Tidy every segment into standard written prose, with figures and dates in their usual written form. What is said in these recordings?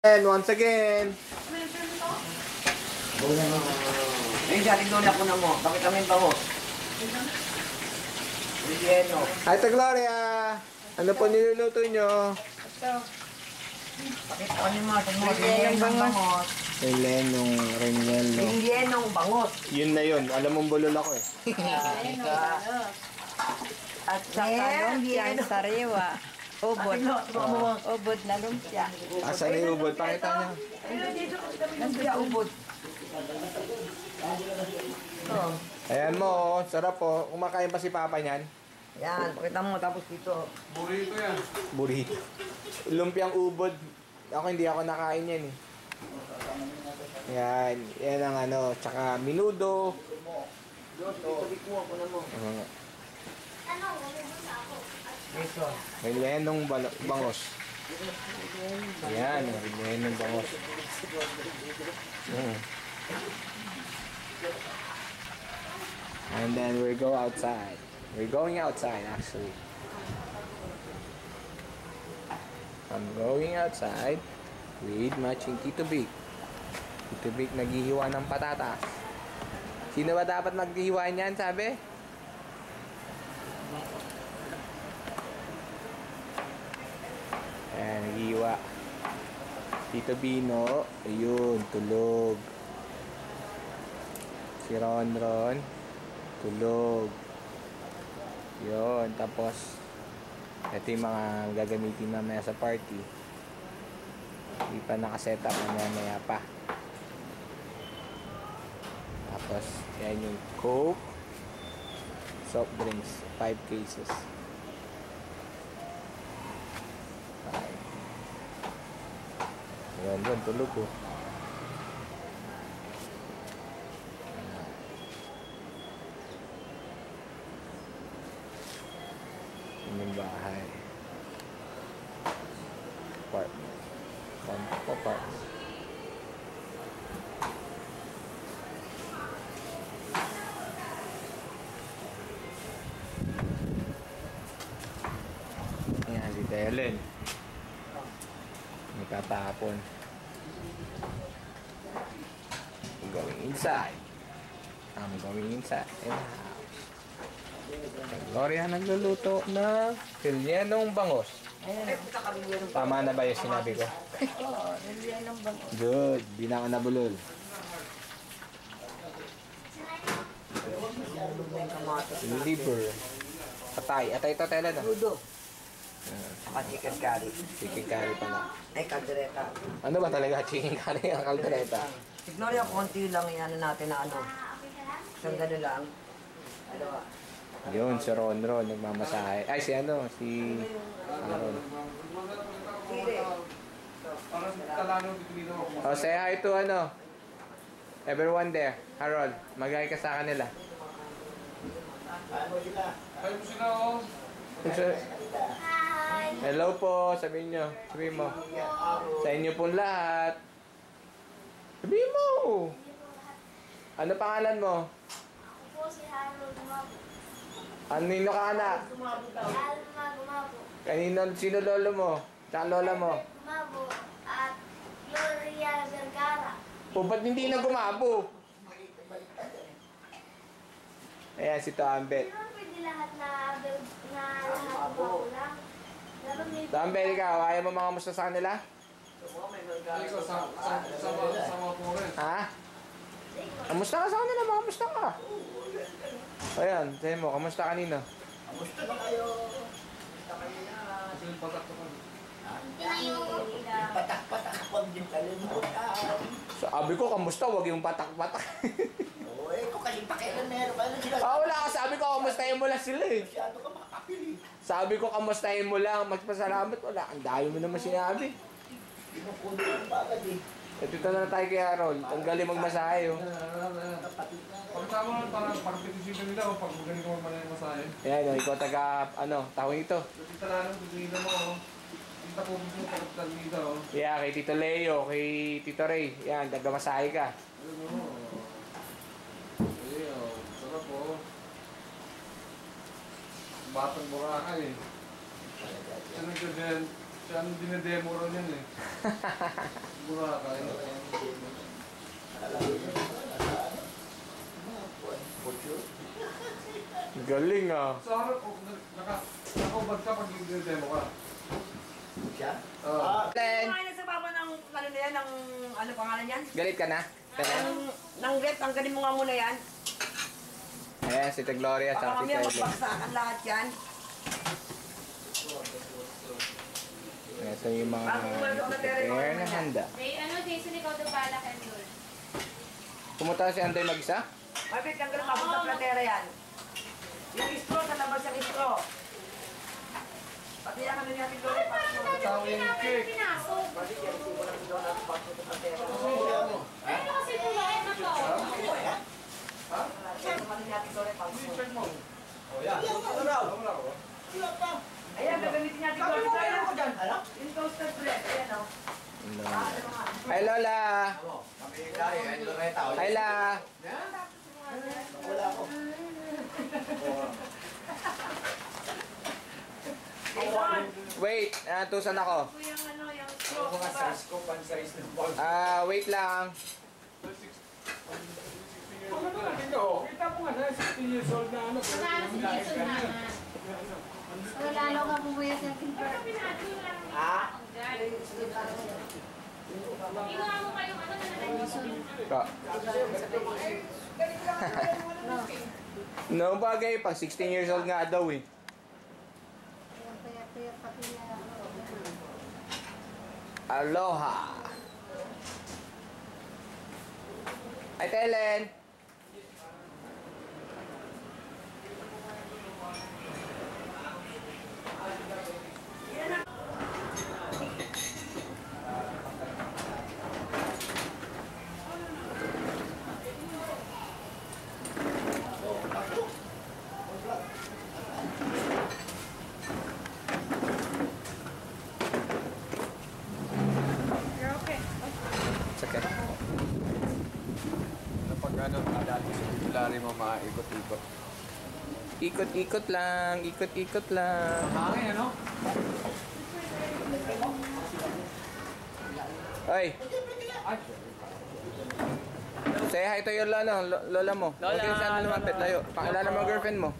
And once again. Ayun siya, tignola ko na mo. Bakit kami bango? Relleno. Hi, Gloria. Ano po niluluto nyo? Bakit kami mo? Rellenong bangos. Renelo. Rellenong bangos. Yun na yun. Alam mong bulol ako eh. At saka lumpiang sariwa. Ubod. Ubod na lumpia. Asa na yung ubod? Pakita nyo. Lumpia ubod. Ayan mo, sarap po. Kumakain pa si Papa niyan. Yan, pakita mo. Tapos dito. Burrito yan. Burrito. Lumpiang ubod. Ako hindi ako nakain yan eh. Yan. Yan ang ano. Tsaka minudo. Ikuha ko na mo. Ito. Rellenong bangos. Ayan. Rellenong bangos. And then we go outside. We're going outside actually. I'm going outside with matching Tito Big. Tito Big naghihiwa ng patatas. Sino ba dapat maghihiwa niyan, sabi? Ayan, naghihiwa. Tito Bino, ayun, tulog. Si Ron, tulog. Yun, tapos ito yung mga gagamitin mamaya sa party. Hindi pa nakaset up, mamaya pa. Tapos, yan yung Coke, soft drinks, 5 cases. 5. Yun, tulog ko. Yung bahay. Apartment. Apartment. Ayan, si Helen. Nagkatapon. I'm going inside. I'm going inside. Gloria nagluluto na rellenong bangos. Tama na ba yung sinabi ko? Oo, rellenong bangos. Good. Di na ako nabulol. Liver. Atay. Atay ito tela na. Ludo. Saka chicken curry. Chicken curry pala. Ay, kaldereta. Ano ba talaga chicken curry ang kaldereta? Ignoria, konti lang yan natin na ano. Isang gano'n lang. Dalawa. Yun, si Ron nagmamasahe. Ay, si ano? Si Ron. Para sa talanong dito ako. Oh, say hi to ano? Everyone there. Harold, mag-hi ka sa kanila. Kayo mo sila oh. Hello po, sabihin nyo. Sabihin mo. Sa inyo pong lahat. Sabihin mo. Ano pangalan mo? Ako po si Harold Gumabo. Anino ka anak? Alma Gumabo. Kanino, sino lolo mo? Tsaka lola mo? Gumabo at Gloria Vergara. O, ba't hindi na gumabo? Ayan, si Toambet. Di ba pwede lahat na lahat Gumabo lang? Dapat may Toambet, ikaw, ayaw mo mga musta sa kanila? Ikaw, sama po rin. Ha? Kamusta ka sa kanila? Mga musta ka? Ayan, sabi mo, kamusta kanino? Kamusta ba kayo? Kasi yung patak ko. Patak-patak pag din kalimutan. Sabi ko, kamusta? Huwag yung patak-patak. Oo, ito kasi pakialam meron ka na sila. Wala ka. Sabi ko, kamustahin mo lang sila eh. Masyado ka makakapili. Sabi ko, kamustahin mo lang. Magpasalamat. Wala. Ang dami mo naman sinabi. Pinupuno yung bagad eh. Dito na tayo kay Harold. Ang galing magmasahe oh. Pagkama lang parang pinisita nila o pag magaling ko man yung masahe. Ayan, ikaw taga, tawag ito. Kasi talanong dito mo oh. Kita po mo pagkakal dito oh. Yeah, kay Tito Leo, kay Tito Ray. Yan, taga masahe ka. Ano mo? Ayun, sarap oh. Batang Boracay eh. Ano ka din? Si ano dinedemo ron yan eh. Boracay. Galing ah. Sa harap, nakaubad ka pag dinedemo ka. Siya? Len, Kumain na sa baba ng ano na yan, ng ano pangalan yan? galit ka na? Ng rep, ang galing mo nga muna yan. Ayan, si Tita Gloria Baka sa si mamaya Ellen. magbaksakan lahat yan. Ito yung mga prepare na handa. Jason, ikaw daw bala ka doon. Pumunta si Anday mag-isa? Mabit kang galing ako sa platera yan. Yung straw, sa labas yung straw. Pati yan kami natin doon. Tawin cake. Pinasok. Ano kasi kumain na to? Check mo. Ayan, gagamitin natin doon. Ayan ako dyan. Yung toasted bread. Ayan o. Hi Lola! Hi La! Wait, tusan ako. Yung ano, yung straw. Wait lang. Kita mo nga na, 16 years old na ano. Wala si Jason na. Wala lang ka bumuyas ng timber. Inuha mo kayong ano na Jason. Ka. No bagay pa, 16 years old nga daw eh. Aloha! Hi Telen! It's okay. Kapag ano, dati sa Bibulari mo maikot-ikot. Ikot-ikot lang, ikot-ikot lang. Hangin ano? Ay! Say hi to your lola mo. Lola, huwag yung saan lumapit, layo. Pakilala mo ang girlfriend mo.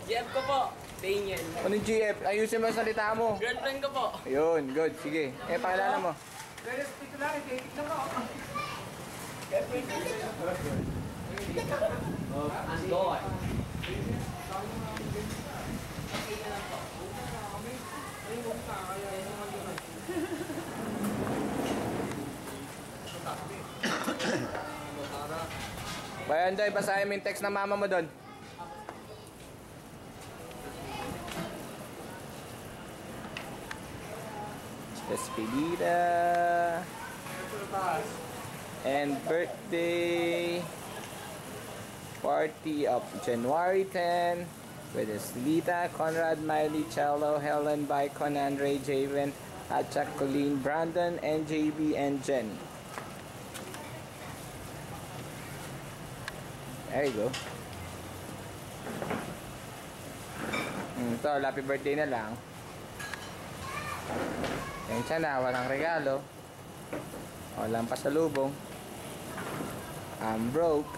GF ko po, Daniel. Anong GF? Ayusin mo ang salita mo. Girlfriend ko po. Ayun, good. Sige. Pakilala mo. Andoy. Bayan Doy, basahin mo yung text ng mama mo doon. Despedida. And birthday party of January 10 with Estelita, Conrad, Miley, Cello, Helen, Bicon, Andre, Javen, at Jacqueline, Brandon, NJB, and Jen. There you go. Ito, happy birthday na lang. Yan siya na, walang regalo. Walang pasalubong. I'm broke.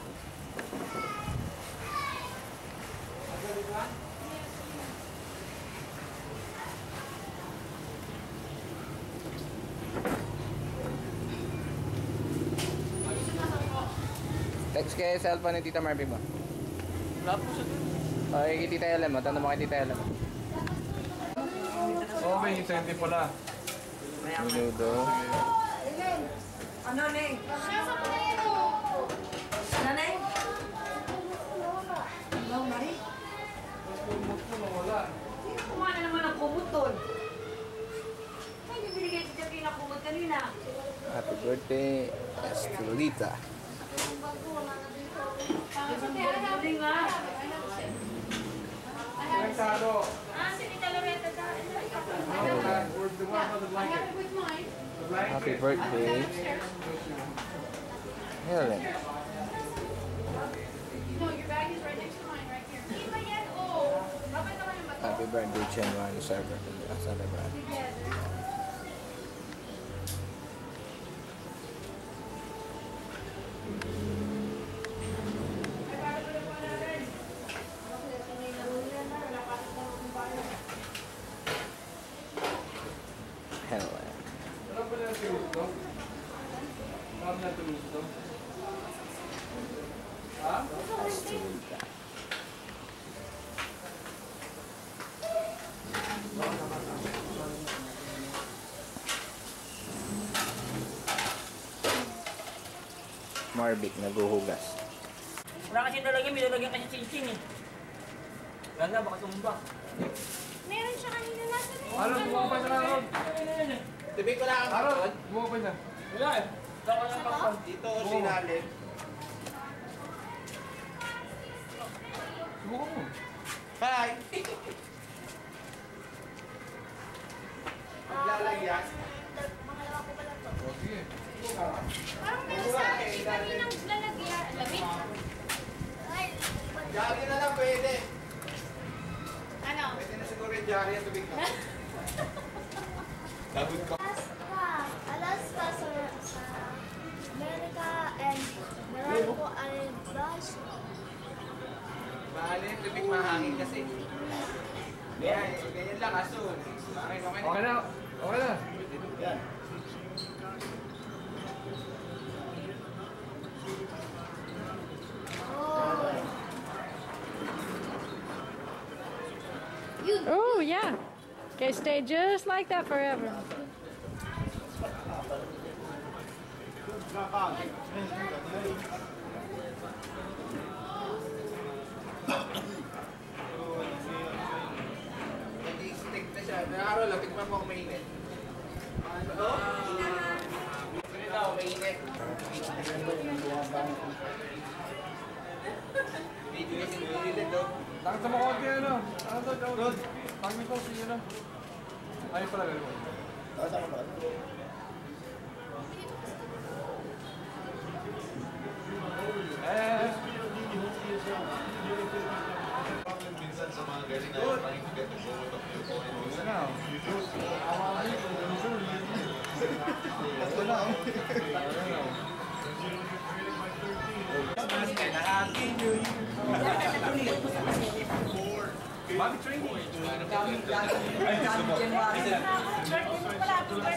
Text kayo sa cellphone ni Tita Marvin mo. Wala po siya dun. Okay, kay Tita Ellen mo. Tanong mo kay Tita Ellen mo. Oo, may incentive pala. Minudo. Ano, Neng? Nasa pa na yan o. Ano, Neng? Hello, Mari? Kuha na naman ang kumot doon. Ay, binigay si Jackie na kumot kanina. Happy birthday, Estelita. Hindi nga. Sado. Si Tita Loretta ka. Where's the one on the blanket? With mine. The blanket? Happy birthday, Helen. No, your bag is right next to mine, right here. Hindi ba yan? Oh. Bakit naman yung Happy birthday, Chen Juan Server. Celebrate. together? ito? Marami na tuloy ito? Ha? Marvic, naguhugas. Wala kasi nalagyan, may nalagyan kasi chinchin eh. Wala na, baka tumba. Meron siya kanina nasa Ano, bumuha pa siya na ron? Tubig ko lang ang Ano, kapon. bumuha pa siya. Wala eh. Saka lang kapag. Dito o sinalim. Subukan mo. Hi! Maglalagyan. Pangalawa ko pala to. O, sige. Parang meron sa akin yung kaninang lalagyan. Lamig. Ay, Jari na lang pwede. ano? Pwede na siguro yung jari at tubig na. Lagot ka. Alaska sa America and Morocco ay Brazil. Mahal yung tubig mahangin kasi. Yan, ganyan lang aso. Okay, okay. Okay na. Okay na. Oh, yeah. Okay, stay just like that forever. Nag-stick na siya. Nakaro, lapit mo kung mainit. Ano? Ganito, mainit. Video yung sinulilid, oh. Takot sa mga konti, ano? Ano to, Rod? Takot ko, sige na. Ayun pala, gano'n mo. Minsan sa mga galing na trying to get the goal of your opponent. Isa na. Ito na. Bobby training. Dami January.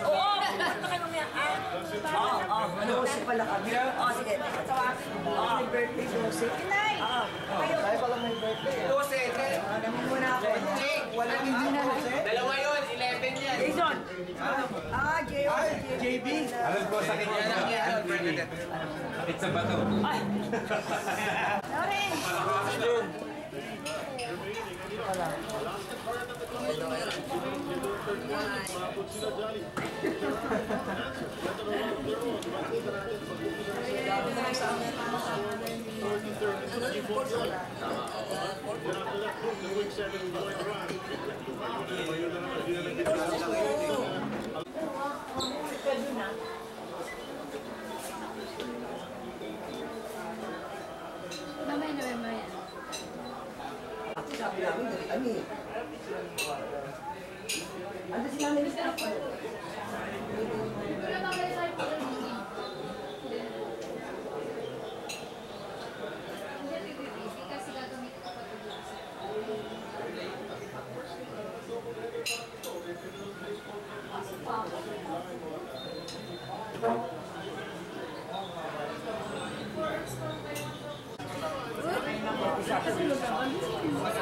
Oo! Oo, si pala kami. Oo, sige. Oo, birthday Jose. Inay! Tayo pala may birthday. 12, Dre. Namin muna ako. Jake, walang hindi na. Dalawa yun, 11 yan. Jason! JB. Alam ko sa kanya lang yan, Bernadette. It's a bato. Mamaya. Sabi namin, kami. Ano si namin sa ako?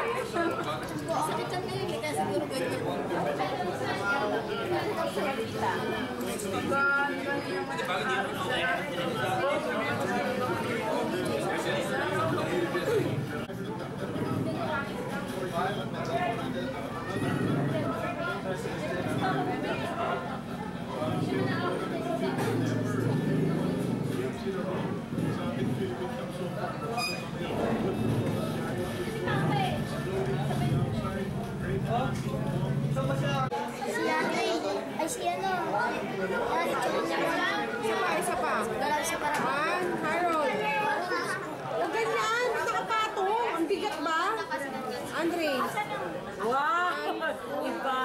Sakit ang ngayon, hindi ka siguro ganyan. Si Ate, ay si ano? Isa pa. Wala siya para. Harold. Huwag ganyan. Nakapatong. Ang bigat ba? Andre. Wow! Iba!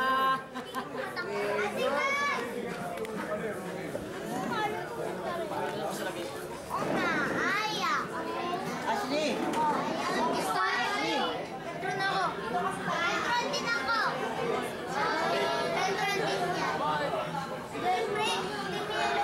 Oma, Aya. Ashley! Meron ako. Meron din ako. Meron din yan. Girlfriend, hindi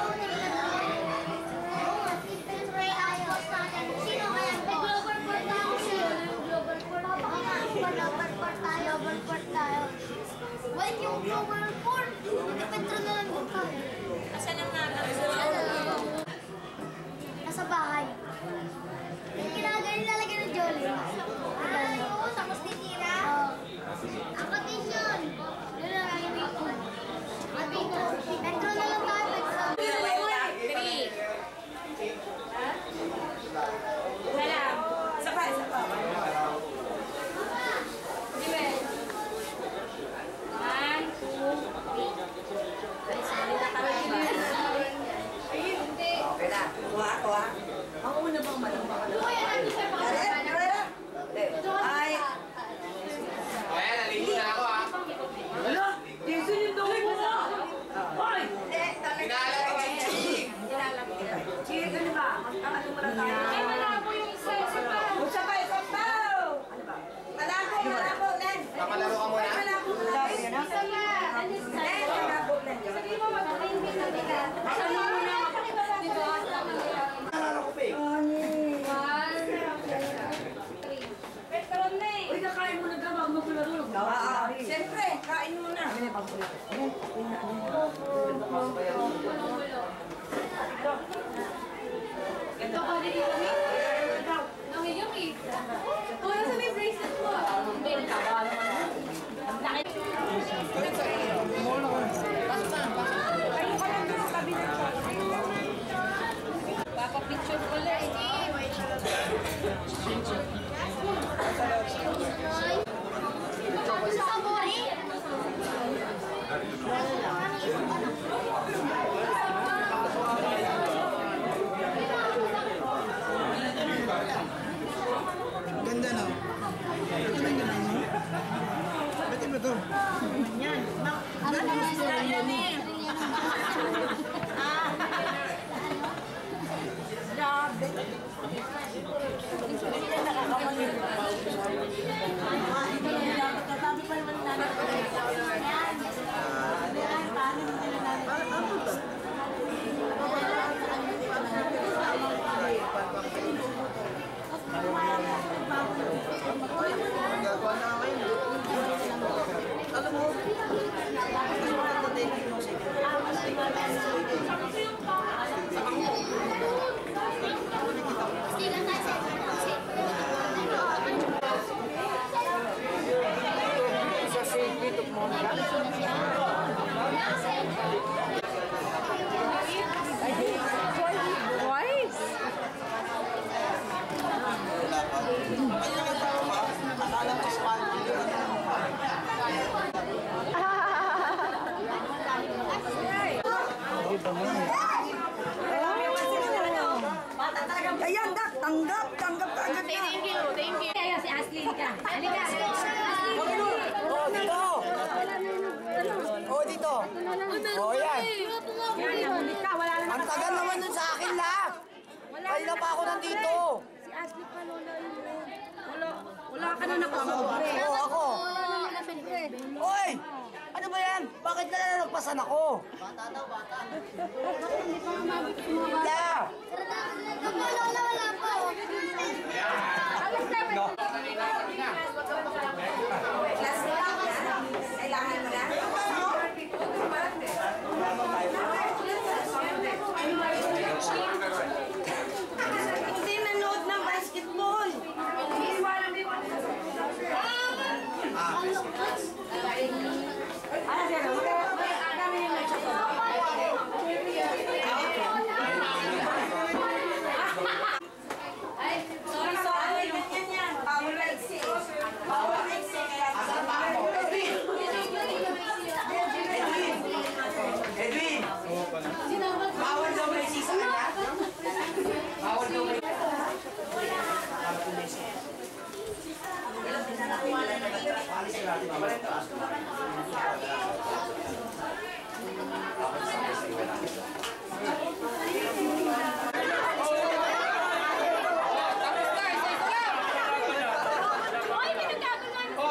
Ako. Ang una bang malamang? Ay. Ayan, naligo na ako ah. Ano? Jason yung dumi mo na! Hoy! Pinaalam ko yung chick. Chick, ano ba? Ano mo lang tayo? Ay, malabo yung isa pa. Isa pa! Ano ba? Malabo, Len! Pamalaro ka muna. Malabo, Len! Isa pa. Alis na. Len, malabo, Len! Sabi mo, mag-invite na nila. Sabi mo na, dito ako sa kanila. 1, 2, 3. Petron na eh. Uy, nakain mo na ka bago magkularo. Siyempre, kain mo na. Ito ka dito kami. Nangiyong eh. Kuya sa may bracelet mo. Hindi, nakabalo mo na. Papa-picture pala eh. Ganda no? Ito na yung ganahin mo? Ba't iba to? Yan. Ano na yan eh? Grabe. Gagawa na ako yun. Alam mo, mas maganda din yung music. Sa safety, tukmo na. Twice? Akala ko sa Ayan, Dak, tanggap ka agad na. Thank you. Kaya si Ashley ka. Halika. Oh, dito! Oh, dito! Oh, yan! Ang tagal naman nun sa akin lahat! Kaya pa ako nandito! Si Ashley pa lola yun. Wala ka na nakasobre. Oo, ako! Oy! Ano ba yan? Bakit nalalagpasan ako? Bata daw, bata. Wala! Wala po. Kailangan mo na? Hindi nanood ng basketball. Sorry, ganyan yan. Bawal na exit. Bawal na exit. Edwin! Bawal daw may sisa na? Bawal daw may... Hoy, pinagkaguluhan ko.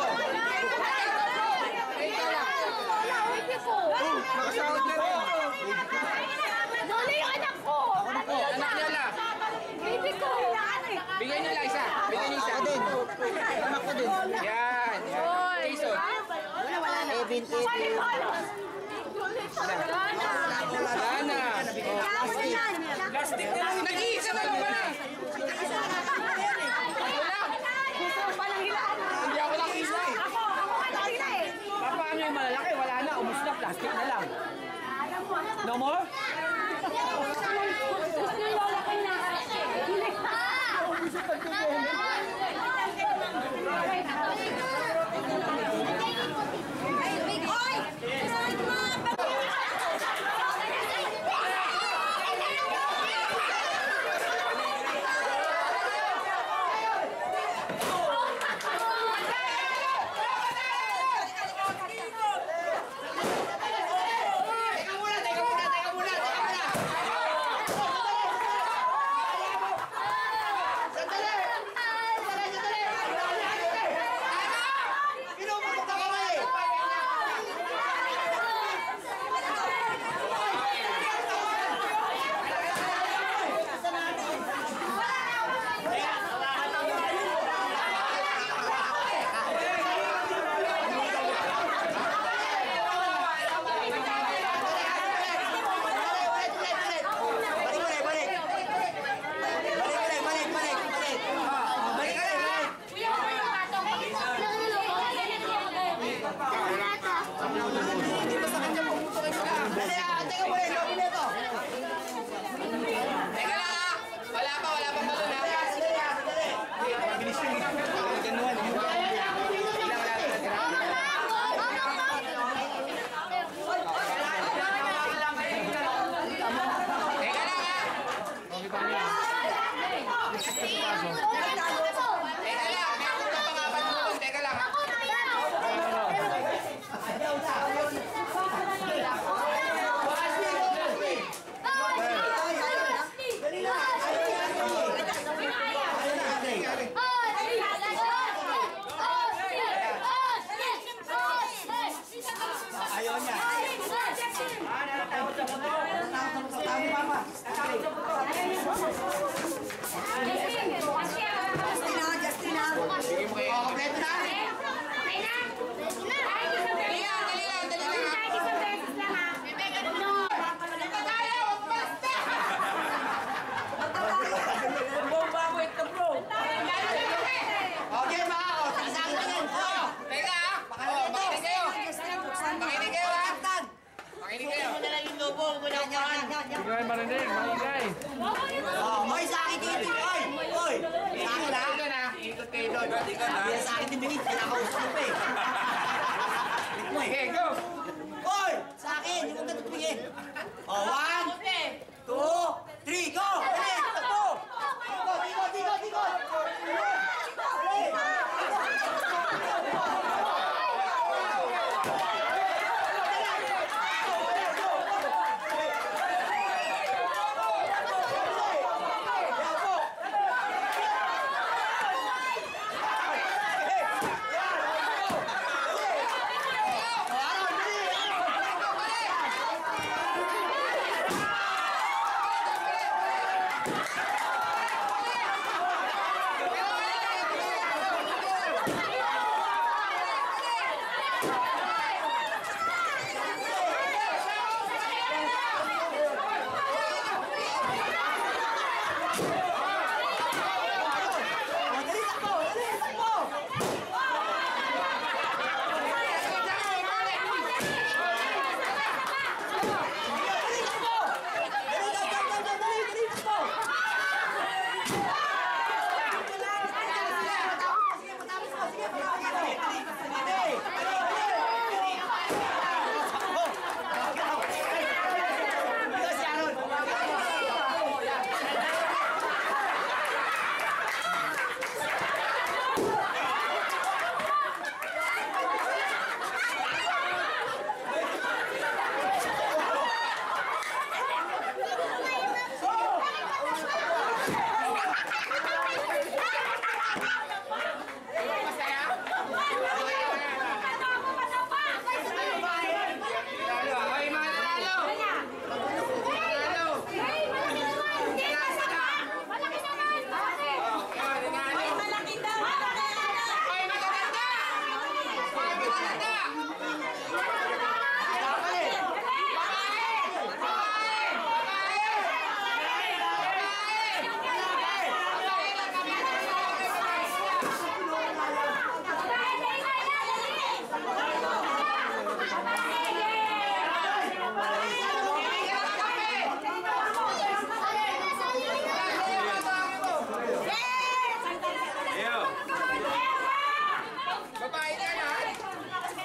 Nakasahod na rin! Dali yung anak ko. Anak niya lang. Baby ko. Bigyan niyo lang isa. Bigyan niyo isa. Ako din! Anak ko din! Yan. Jason. Evin, Wala na. Plastic na lang. Nag-iisa na lang pala. Hindi ako lang isa eh. paano yung malalaki? Wala na, umus na, plastic na lang. No more? din, maingay. Oy, sa akin dito! Oy! Oy! Sa akin lang! Ikot kayo doon. Kaya sa akin din dito, kinakausap ko eh. Okay, go! Oy! Sa akin! Yung maganda tumingin. Oh, 1, 2, 3, go! Dali! Takbo! Tikot!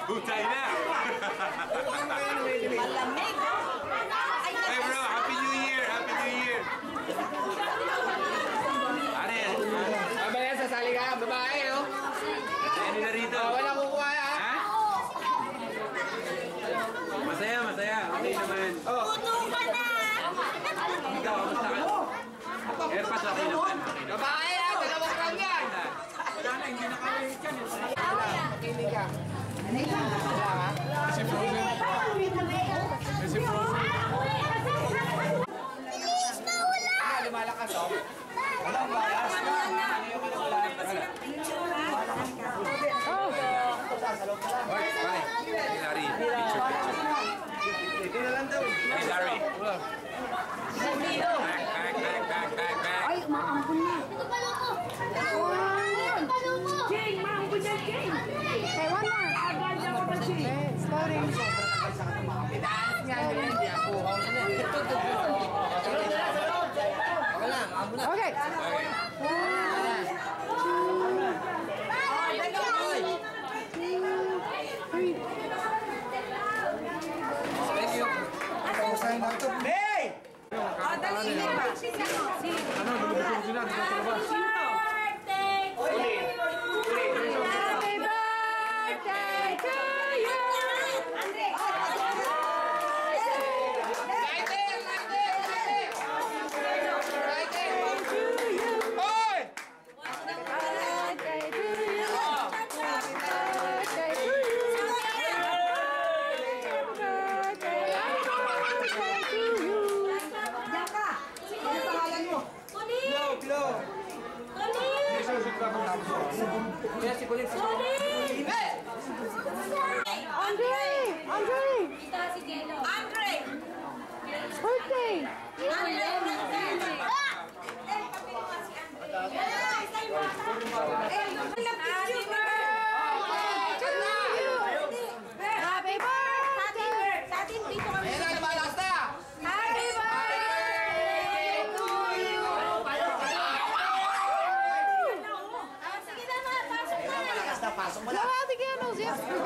Butay na! Malamig. Hey bro, Happy New Year! Happy New Year! Ano yan? Babaya, sasali ka. Babae, oh. Ano na rito? Wala kukuha, ha? Ha? Masaya, masaya. Okay naman. Puno ka na. Ikaw, kamusta ka? Eh, pasok naman. Babae, ha? Dalawang round yan. Sana, hindi na kaya yan. Makinig ka. Si Frozen. Si Frozen. Lumalakas, oh. Bye. Hey, Larry. Ito na lang daw. Hey, Larry. Back. Ay, maampun na. Ito pala ko. Jane, maampun na, Jane. Okay, one more. Agad ako pa, Jane. Starting. Itaas nga nila, hindi ako. Okay. Hey! Ano, lumubusog sila dito sa labas. Happy birthday to you. Birthday to you. Birthday to you. Birthday to you. Diyan ka. Ano pangalan mo? Glow. Kaya si Kulit. Andre! Andre! Ito si Jello. Andre! Birthday! Happy birthday! Sa atin dito kami. Ayan na, lumalakas na. Happy birthday Joseph.